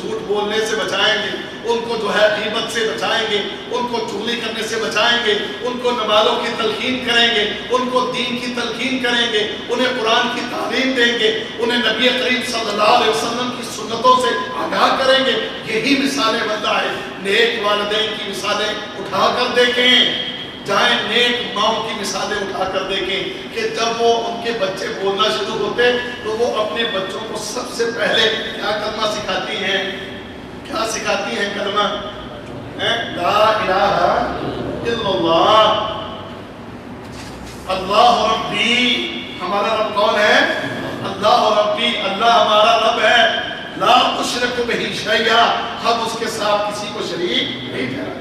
جھوٹ بولنے سے بچائیں گے، ان کو جو ہے غیبت سے بچائیں گے، ان کو چغلی کرنے سے بچائیں گے، ان کو نمازوں کی تلقین کریں گے، ان کو دین کی تلقین کریں گے، انہیں قرآن کی تعلیم دیں گے، انہیں نبی کریم صلی اللہ علیہ وسلم کی سنتوں سے آگاہ کریں گے. یہی مثالیں بنتا ہے. نیک والدین کی مثالیں اٹھا کر دیکھیں، جائیں نیک ماؤں کی مثالیں اٹھا کر دیکھیں کہ جب وہ ان کے بچے بولنا شروع ہوتے تو وہ اپنے بچوں کو سب سے پہلے کیا کلمہ سکھاتی ہیں؟ کیا سکھاتی ہیں کلمہ؟ لا الہ الا اللہ، اللہ ربی. ہمارا رب کون ہے؟ اللہ ربی، اللہ ہمارا رب ہے. لا اشرک بہ شیئا، ہم اس کے ساتھ کسی کو شریک نہیں ٹھہراتے.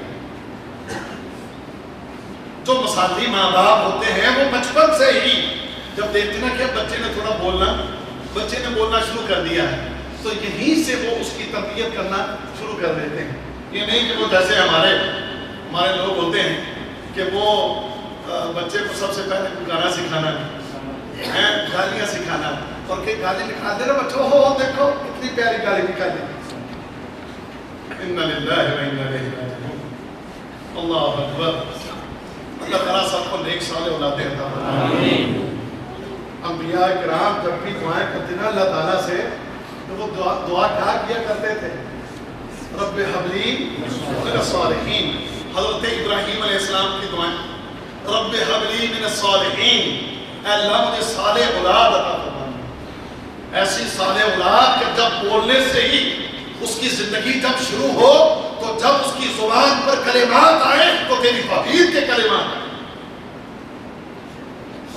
جو مسالی ماں باپ ہوتے ہیں وہ بچپن سے ہی جب دیکھتے نا کہ بچے نے تھوڑا بچے نے بولنا شروع کر دیا ہے تو یہیں سے وہ اس کی تربیت کرنا شروع کر دیتے ہیں. یہ نہیں کہ وہ جیسے ہمارے لوگ ہوتے ہیں کہ وہ بچے کو سب سے پہلے گانا سکھانا ہے، گالیاں سکھانا، اور کہ گالی نکال دے نا بچوں، ہو دیکھو اتنی پیاری گالی نکالی. انا للہ و انا الیہ راجعون. اللہ اکبر. اللہ تعالیٰ سب کو نیک صالح اولادیں عطا فرمائے. انبیاء کرام جب بھی دعائیں کرتے نا اللہ تعالیٰ سے تو وہ دعا کیا کرتے تھے؟ رب ہب لی من الصالحین. حضرت ابراہیم علیہ السلام کی دعائیں، رب ہب لی من الصالحین، اے اللہ مجھے صالح اولاد عطا فرما. ایسی صالح اولاد کہ جب بولنے سے ہی اس کی زندگی جب شروع ہو تو جب اس کی زبان پر کلمات آئے تو تیری توحید کے کلمات آئے.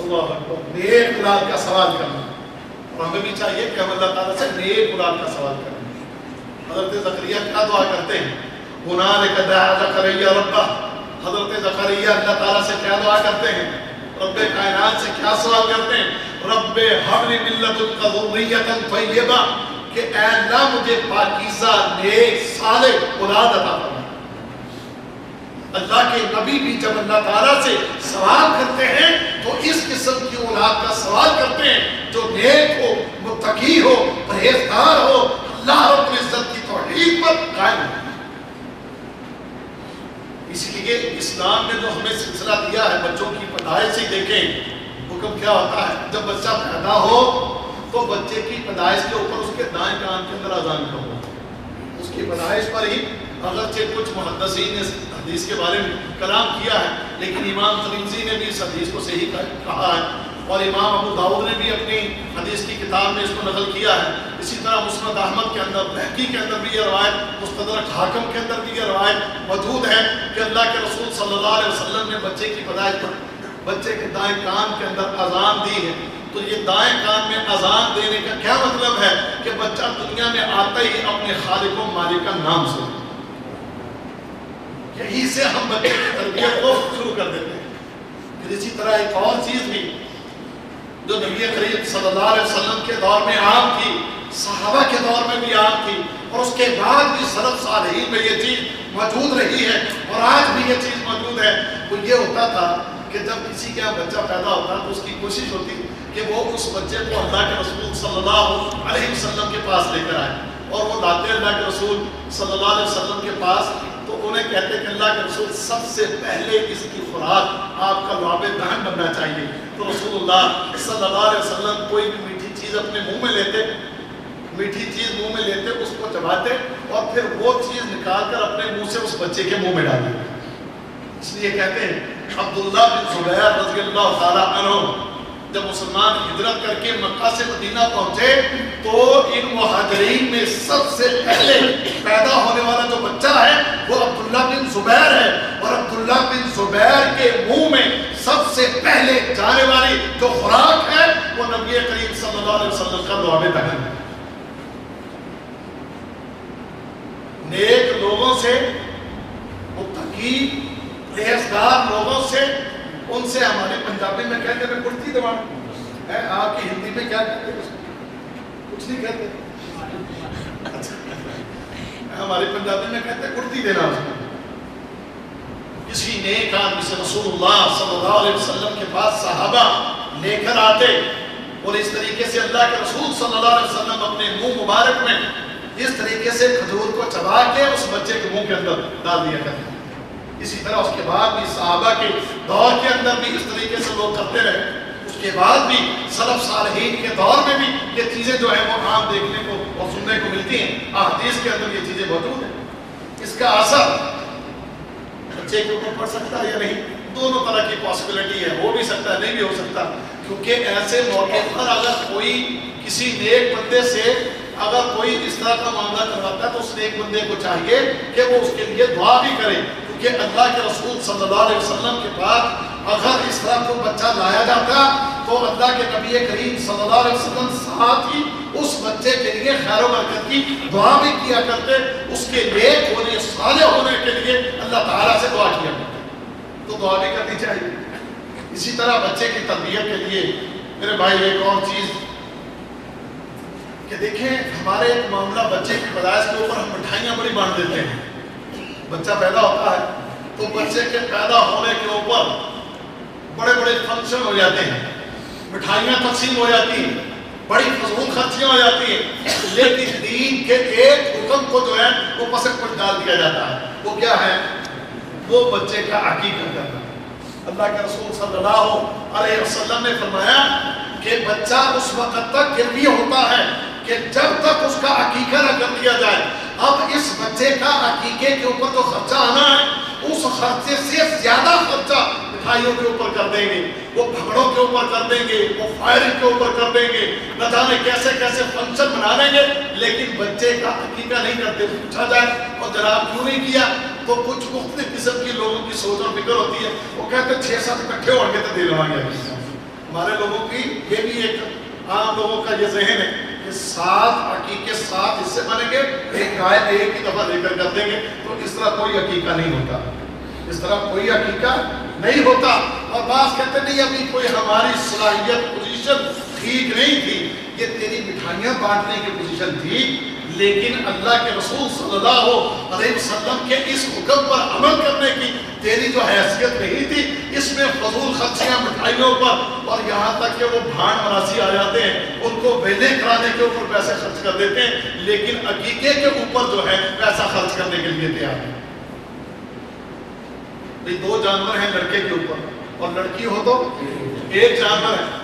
اللہ اکبر. نیک اولاد کا سوال کرنا، اور ہمیں بھی چاہیے کہ ہم اللہ تعالیٰ سے نیک اولاد کا سوال کریں. حضرت زکریا کیا دعا کرتے ہیں؟ ہنالک دعا زکریا ربہ. حضرت زکریا اللہ تعالیٰ سے کیا دعا کرتے ہیں؟ رب کائنات سے کیا سوال کرتے ہیں؟ رب حب لی من لدنک ذریۃ طیبہ، کہ اے اللہ مجھے پاکیزہ نیک صالح اولاد عطا فرما. اللہ کے نبی بھی جب اللہ تعالیٰ سے سوال کرتے ہیں تو اس قسم کی اولاد کا سوال کرتے ہیں جو نیک ہو، متقی ہو، پرہیزگار ہو، اللہ رب العزت کی توحید پر قائم ہو. اس لیے اسلام نے جو ہمیں سلسلہ دیا ہے بچوں کی پیدائش سے دیکھیں حکم کیا ہوتا ہے. جب بچہ پیدا ہو تو بچے کی پیدائش کے اوپر اس کے دائیں کان کے اندر اذان کرو. اس کی پیدائش پر ہی اگرچہ کچھ محدثین نے حدیث کے بارے میں کلام کیا ہے لیکن امام ترمذی نے بھی اس حدیث کو صحیح کہا ہے اور امام ابو داؤد نے بھی اپنی حدیث کی کتاب میں اس کو نقل کیا ہے. اسی طرح مسند احمد کے اندر، بہقی کے اندر بھی یہ روایت، مستدرک حاکم کے اندر بھی یہ روایت موجود ہے کہ اللہ کے رسول صلی اللہ علیہ وسلم نے بچے کی پیدائش پر بچے کے دائیں کان کے اندر اذان دی ہے. تو یہ دائیں کان میں اذان دینے کا کیا مطلب ہے کہ بچہ دنیا میں آتا ہی اپنے خالق و مالک کا نام سے. یہی سے ہم بچے کی تربیت کو شروع کر دیتے ہیں. پھر اسی طرح ایک اور چیز بھی جو نبی کریم صلی اللہ علیہ وسلم کے دور میں عام تھی، صحابہ کے دور میں بھی عام تھی، اور اس کے بعد بھی سلف صالحین میں یہ چیز موجود رہی ہے اور آج بھی یہ چیز موجود ہے. وہ یہ ہوتا تھا کہ جب کسی کے یہاں بچہ پیدا ہوتا تو اس کی کوشش ہوتی کہ وہ اس بچے کو اللہ کے رسول صلی اللہ علیہ وسلم کے پاس لے کر آئے. اور وہ لاتے اللہ کے رسول صلی اللہ علیہ وسلم کے پاس تو انہیں کہتے کہ اللہ کے رسول سب سے پہلے اس کی خوراک آپ کا لعاب دہن بننا چاہیے. تو رسول اللہ صلی اللہ علیہ وسلم کوئی بھی میٹھی چیز اپنے منہ میں لیتے، میٹھی چیز منہ میں لیتے، اس کو چباتے اور پھر وہ چیز نکال کر اپنے منہ سے اس بچے کے منہ میں ڈالتے. اس لیے کہتے ہیں عبداللہ بن زبیر رضی اللہ تعالیٰ عنہ جب مسلمان ہجرت کر کے مکہ سے مدینہ پہنچے تو ان مہاجرین میں سب سے پہلے پیدا ہونے والا جو بچہ ہے وہ عبداللہ بن زبیر ہے. اور عبداللہ بن زبیر کے منہ میں سب سے پہلے جانے والی جو خوراک ہے وہ نبی کریم صلی اللہ علیہ وسلم کا لعاب دہن ہے. نیک لوگوں سے، متقی پرہیزگار لوگوں سے، ان سے ہمارے پنجابی میں کہتے ہیں کرتی دیوان ہے. آپ کی ہندی میں کیا کہتے ہیں؟ کچھ نہیں کہتے. ہمارے پنجابی میں کہتے ہیں کرتی دینا. کسی نیک آدمی سے رسول اللہ صلی اللہ علیہ وسلم کے پاس صحابہ لے کر آتے اور اس طریقے سے اللہ کے رسول صلی اللہ علیہ وسلم اپنے منہ مبارک میں اس طریقے سے کھجور کو چبا کے اس بچے کے منہ کے اندر ڈال دیا کرتے ہیں۔ اسی طرح اس کے بعد بھی صحابہ کے دور کے اندر بھی اس طریقے سے لوگ کرتے رہے، اس کے بعد بھی سلف صالحین کے دور میں بھی یہ چیزیں جو ہے وہ عام دیکھنے کو اور سننے کو ملتی ہیں، احادیث کے اندر یہ چیزیں موجود ہیں۔ اس کا اثر بچے کے اوپر پڑ سکتا ہے یا نہیں، دونوں طرح کی پاسبلٹی ہے، ہو بھی سکتا ہے نہیں بھی ہو سکتا، کیونکہ ایسے موقع پر اگر کوئی کسی نیک بندے سے اگر کوئی اس طرح کا معاملہ کرواتا ہے تو اس نیک بندے کو چاہیے کہ وہ اس کے لیے دعا بھی کرے، کیونکہ اللہ کے رسول صلی اللہ علیہ وسلم کے پاس اگر اس طرح کو بچہ لایا جاتا تو اللہ کے نبی کریم صلی اللہ علیہ وسلم ساتھ ہی اس بچے کے لیے خیر و برکت کی دعا بھی کیا کرتے، اس کے نیک ہونے صالح ہونے کے لیے اللہ تعالیٰ سے دعا کیا کرتے، تو دعا بھی کرنی چاہیے۔ اسی طرح بچے کی تربیت کے لیے میرے بھائی ایک اور چیز کہ دیکھیں، ہمارے ایک معاملہ بچے کی پیدائش کے اوپر ہم مٹھائیاں بڑی بانٹ دیتے ہیں۔ بچہ پیدا ہوتا ہے تو بچے کے پیدا ہونے کے اوپر بڑے بڑے فنکشن ہو جاتے ہیں، مٹھائیاں تقسیم ہو جاتی ہیں، بڑی فضول خرچیاں ہو جاتی ہیں، لیکن دین کے ایک حکم کو جو ہے وہ پس پش ڈال دیا جاتا ہے۔ وہ کیا ہے؟ وہ بچے کا عقیقہ کرنا۔ اللہ کے رسول صلی اللہ علیہ وسلم نے فرمایا کہ بچہ اس وقت تک گروی ہوتا ہے کہ جب تک اس کا عقیقہ نہ کر دیا جائے۔ اب اس بچے کا عقیقے کے اوپر جو خرچہ آنا ہے، اس خرچے سے زیادہ خرچہ مٹھائیوں کے اوپر کر دیں گے، وہ بھگڑوں کے اوپر کر دیں گے، وہ فائرنگ کے اوپر کر دیں گے، نہ جانے کیسے کیسے فنکشن بنا لیں گے، لیکن بچے کا عقیقہ نہیں کرتے۔ پوچھا جائے اور جناب کیوں نہیں کیا، تو کچھ مختلف قسم کی لوگوں کی سوچ اور فکر ہوتی ہے، وہ کہتے ہیں 6-7 اکٹھے ہو کے تو دے لوائیں گے۔ ہمارے لوگوں کی یہ بھی ایک عام لوگوں کا یہ ذہن ہے کہ 7 عقیقے 7 حصے بنیں گے، ایک گائے ایک ہی دفعہ لے کر کر دیں گے، تو اس طرح کوئی عقیقہ نہیں ہوتا، اس طرح کوئی عقیقہ نہیں ہوتا۔ اور بعض کہتے نہیں ابھی کوئی ہماری صلاحیت پوزیشن ٹھیک نہیں تھی، یہ تیری مٹھائیاں بانٹنے کی پوزیشن تھی، لیکن اللہ کے رسول صلی اللہ علیہ وسلم کے اس حکم پر عمل کرنے کی تیری جو حیثیت نہیں تھی، اس میں فضول خرچیاں مٹھائیوں پر، اور یہاں تک کہ وہ بھانڈ مراسی آ جاتے ہیں، ان کو بیلے کرانے کے اوپر پیسے خرچ کر دیتے ہیں، لیکن عقیقے کے اوپر جو ہے پیسہ خرچ کرنے کے لیے تیار ہے۔ 2 جانور ہیں لڑکے کے اوپر اور لڑکی ہو تو ایک جانور ہے،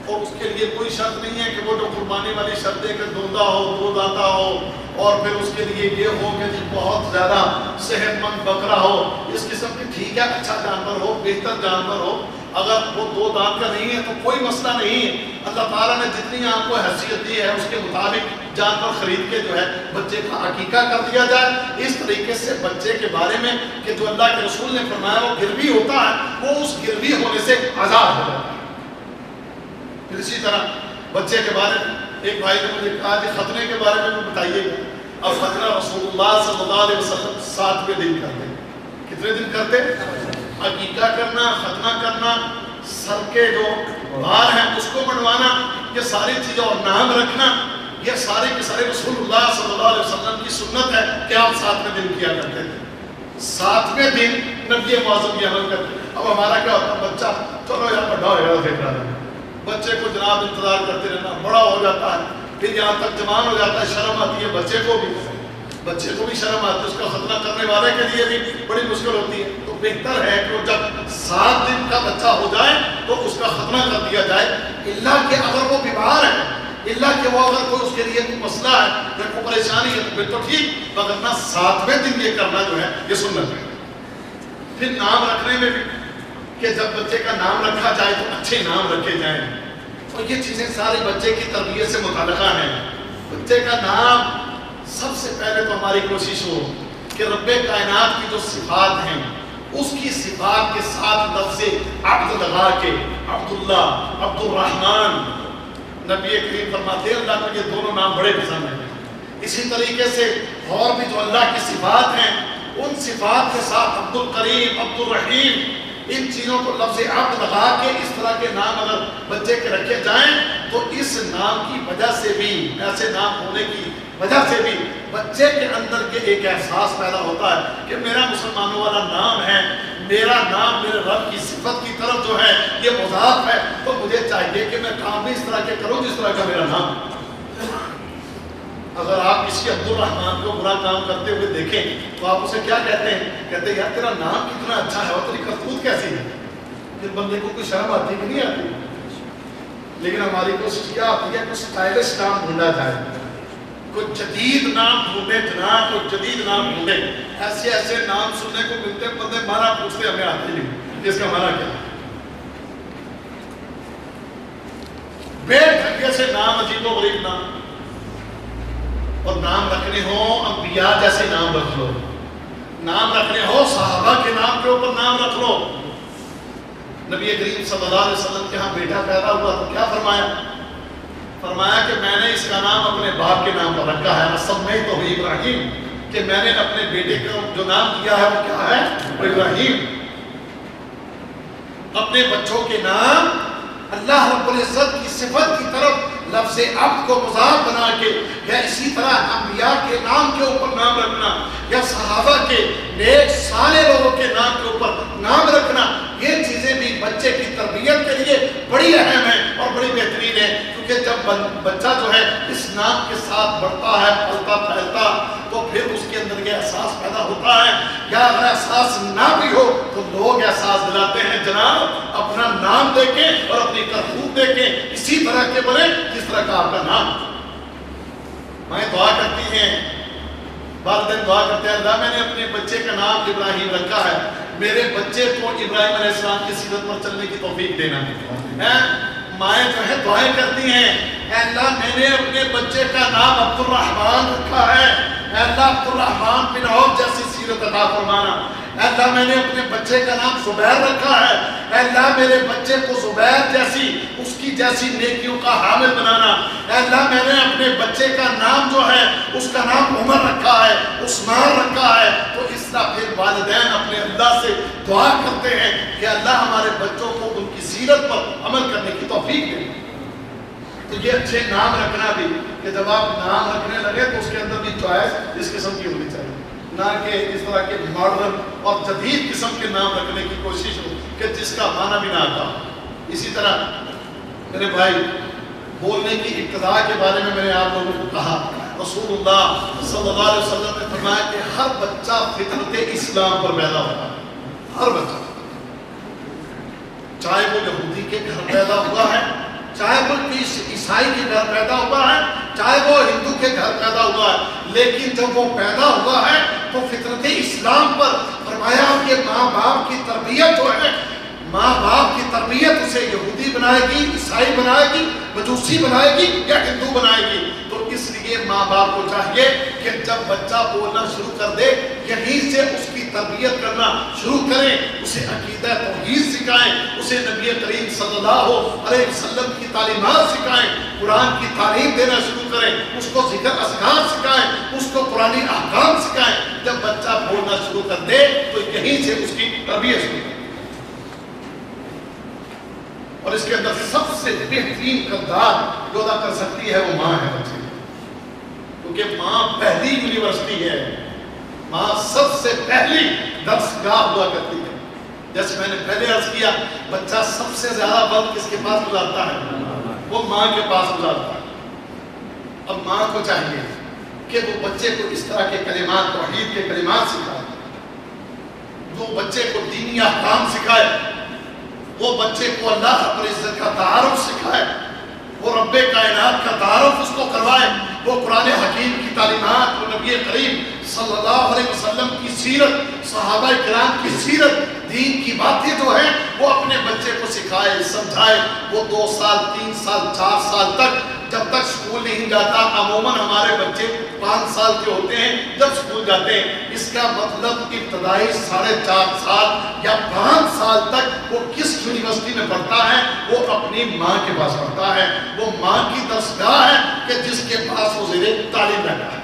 اور اس کے لیے کوئی شرط نہیں ہے کہ وہ جو قربانی والی شرط ہے کہ دوندا ہو، 2 دانتا ہو، اور پھر اس کے لیے یہ ہو کہ جی بہت زیادہ صحت مند بکرا ہو، اس قسم کی ٹھیک ہے، اچھا جانور ہو، بہتر جانور ہو، اگر وہ 2 دانت کا نہیں ہے تو کوئی مسئلہ نہیں ہے۔ اللہ تعالیٰ نے جتنی آپ کو حیثیت دی ہے اس کے مطابق جانور خرید کے جو ہے بچے کا عقیقہ کر دیا جائے۔ اس طریقے سے بچے کے بارے میں کہ جو اللہ کے رسول نے فرمایا وہ گروی ہوتا ہے، وہ اس گروی ہونے سے آزاد ہو جاتا ہے۔ پھر اسی طرح بچے کے بارے میں ایک بھائی نے مجھے کہا کہ ختنے کے بارے میں بتائیے گا۔ اب ختنہ رسول اللہ صلی اللہ علیہ وسلم 7ویں دن کرتے ہیں۔ کتنے دن کرتے؟ عقیقہ کرنا، ختنہ کرنا، سر کے جو بال ہیں اس کو بنوانا، یہ ساری چیزیں، اور نام رکھنا، یہ سارے کے سارے رسول اللہ صلی اللہ علیہ وسلم کی سنت ہے کہ آپ 7ویں دن کیا کرتے تھے۔ 7ویں دن نبی معظم یہ عمل کرتے۔ اب ہمارا کیا ہوتا ہے، بچہ چلو یار بڑا ہو گیا دیکھ رہا ہے، بچے کو جناب انتظار کرتے رہنا، بڑا ہو جاتا ہے، پھر یہاں تک جوان ہو جاتا ہے، شرم آتی ہے بچے کو بھی شرم آتی ہے، اس کا ختنہ کرنے والے کے لیے بھی بڑی مشکل ہوتی ہے۔ تو بہتر ہے کہ وہ جب 7 دن کا بچہ ہو جائے تو اس کا ختنہ کر دیا جائے، اللہ کہ اگر وہ بیمار ہے، اللہ کہ وہ اگر کوئی اس کے لیے کوئی مسئلہ ہے یا کوئی پریشانی ہے تو پھر تو ٹھیک، مگر نہ 7ویں دن یہ کرنا جو ہے یہ سنت ہے۔ پھر نام رکھنے میں بھی کہ جب بچے کا نام رکھا جائے تو اچھے نام رکھے جائیں، اور یہ چیزیں سارے بچے کی تربیت سے متعلقہ ہیں۔ بچے کا نام سب سے پہلے تو ہماری کوشش ہو کہ رب کائنات کی جو صفات ہیں اس کی صفات کے ساتھ لفظ عبد لگا کے، عبداللہ، عبد الرحمن، نبی کریم فرماتے ہیں اللہ کو یہ دونوں نام بڑے پسند ہیں۔ اسی طریقے سے اور بھی جو اللہ کی صفات ہیں ان صفات کے ساتھ عبد الکریم، عبد الرحیم، ان چیزوں کو لفظ عبد لگا کے اس طرح کے نام اگر بچے کے رکھے جائیں تو اس نام کی وجہ سے بھی، ایسے نام ہونے کی وجہ سے بھی بچے کے اندر کے ایک احساس پیدا ہوتا ہے کہ میرا مسلمانوں والا نام ہے، میرا نام میرے رب کی صفت کی طرف جو ہے یہ مضاف ہے، تو مجھے چاہیے کہ میں کام بھی اس طرح کے کروں جس طرح کا میرا نام ہے۔ اگر آپ کسی عبد الرحمان کو برا کام کرتے ہوئے دیکھیں تو آپ اسے کیا کہتے ہیں؟ کہتے ہیں یار تیرا نام کتنا اچھا ہے اور تیری کرتوت کیسی ہے. پھر بندے کو کوئی شرم آتی کہ نہیں آتی؟ لیکن ہماری کوشش کیا آتی ہے کچھ اسٹائلش نام ڈھونڈا جائے, کوئی جدید نام ڈھونڈے جناب, کوئی جدید نام ڈھونڈے. ایسے ایسے نام سننے کو ملتے ہیں, بندے مانا پوچھتے ہمیں آتے نہیں اس کا مانا کیا. بے ڈھنگے سے نام, عجیب و غریب نام, اور نام رکھنے ہوں انبیاء جیسے نام رکھ لو, نام رکھنے ہو صحابہ کے نام کے اوپر نام رکھ لو. نبی کریم صلی اللہ علیہ وسلم کے ہاں بیٹا پیدا ہوا تو کیا فرمایا؟ فرمایا کہ میں نے اس کا نام اپنے باپ کے نام پر رکھا ہے, سمیت تو ابراہیم, کہ میں نے اپنے بیٹے کو جو نام دیا ہے وہ کیا ہے؟ وہ ابراہیم. اپنے بچوں کے نام اللہ رب العزت کی صفت کی طرف لفظ عبد کو مضاف بنا کے, یا اسی طرح انبیاء کے نام کے اوپر نام رکھنا, یا صحابہ کے نیک صالح لوگوں کے نام کے اوپر نام رکھنا, یہ چیزیں بھی بچے کی تربیت کے لیے بڑی اہم ہیں اور بڑی بہترین ہیں. کیونکہ جب بچہ جو ہے اس نام کے ساتھ بڑھتا ہے, پلتا پھیلتا, تو پھر اس کے اندر یہ احساس پیدا ہوتا ہے. یا اگر احساس نہ بھی ہو تو لوگ احساس دلاتے ہیں جناب اپنا نام دے کے اور اپنی کرتوت دے کے اسی طرح کے بنے جس طرح کا آپ کا نام. میں دعا کرتی ہیں, والدین دعا کرتے ہیں, اللہ میں نے اپنے بچے کا نام ابراہیم رکھا ہے, میرے بچے کو ابراہیم علیہ السلام کی سیرت پر چلنے کی توفیق دینا ہے. مائیں جو ہے دعائیں کرتی ہیں, اے اللہ میں نے اپنے بچے کا نام عبد الرحمان رکھا ہے, اے اللہ عبد الرحمان بن عوف جیسی سیرت عطا فرمانا. اے اللہ میں نے اپنے بچے کا نام زبیر رکھا ہے, اے اللہ میرے بچے کو زبیر جیسی اس کی جیسی نیکیوں کا حامل بنانا. اے اللہ میں نے اپنے بچے کا نام جو ہے اس کا نام عمر رکھا ہے, عثمان رکھا ہے. تو اس طرح پھر والدین اپنے اللہ سے دعا کرتے ہیں کہ اللہ ہمارے بچوں کو ان کی سیرت پر عمل کرنے کی توفیق دے. تو یہ اچھے نام رکھنا بھی, کہ جب آپ نام رکھنے لگے تو اس کے اندر بھی چوائس اس قسم کی ہونی چاہیے, نہ کہ اس طرح کے ماڈرن اور جدید قسم کے نام رکھنے کی کوشش ہو کہ جس کا معنی بھی نہ آتا. اسی طرح میرے بھائی بولنے کی ابتدا کے بارے میں نے آپ لوگوں کو کہا, رسول اللہ صلی اللہ علیہ وسلم نے فرمایا کہ ہر بچہ فطرت اسلام پر پیدا ہوتا ہے, ہر بچہ, چاہے وہ یہودی کے گھر پیدا ہوا ہے, چاہے وہ عیسائی کے گھر پیدا ہوا ہے, چاہے وہ ہندو کے گھر پیدا ہوا ہے, لیکن جب وہ پیدا ہوا ہے تو فطرت اسلام پر. فرمایا کہ ماں باپ کی تربیت جو ہے, ماں باپ کی تربیت اسے یہودی بنائے گی, عیسائی بنائے گی, مجوسی بنائے گی یا ہندو بنائے گی. تو اس لیے ماں باپ کو چاہیے کہ جب بچہ بولنا شروع کر دے یہیں سے اس کی تربیت کرنا شروع کریں, اسے عقیدہ توحید سکھائیں, اسے نبی کریم صلی اللہ علیہ وسلم کی تعلیمات سکھائیں, قرآن کی تعلیم دینا شروع کریں, اس کو ذکر اذکار سکھائیں, اس کو قرآنی احکام سکھائیں. جب بچہ بولنا شروع کر دے تو یہیں سے اس کی تربیت شروع کریں. اور اس کے اندر سب سے بہترین کردار جو ادا کر سکتی ہے وہ ماں ہے بچے, کیونکہ ماں پہلی یونیورسٹی ہے, ماں سب سے پہلی درس گاہ ہوا کرتی ہے. جیسے میں نے پہلے عرض کیا, بچہ سب سے زیادہ وقت کس کے پاس گزارتا ہے؟ وہ ماں کے پاس گزارتا ہے. اب ماں کو چاہیے کہ وہ بچے کو اس طرح کے کلمات, توحید کے کلمات سکھائے, وہ بچے کو دینی احکام سکھائے, وہ بچے کو اللہ رب العزت کا تعارف سکھائے, وہ رب کائنات کا تعارف اس کو کروائے, وہ قرآن حکیم کی تعلیمات, وہ نبی کریم صلی اللہ علیہ وسلم کی سیرت, صحابہ کرام کی سیرت, دین کی باتیں جو ہیں وہ اپنے بچے کو سکھائے, سمجھائے. وہ 2 سال 3 سال 4 سال تک جب تک اسکول نہیں جاتا, عموماً ہمارے بچے 5 سال کے ہوتے ہیں جب اسکول جاتے ہیں, اس کا مطلب ابتدائی 4.5 سال یا 5 سال تک وہ کس یونیورسٹی میں پڑھتا ہے؟ وہ اپنی ماں کے پاس پڑھتا ہے. وہ ماں کی درسگاہ ہے کہ جس کے پاس وہ زیر تعلیم رہتا ہے.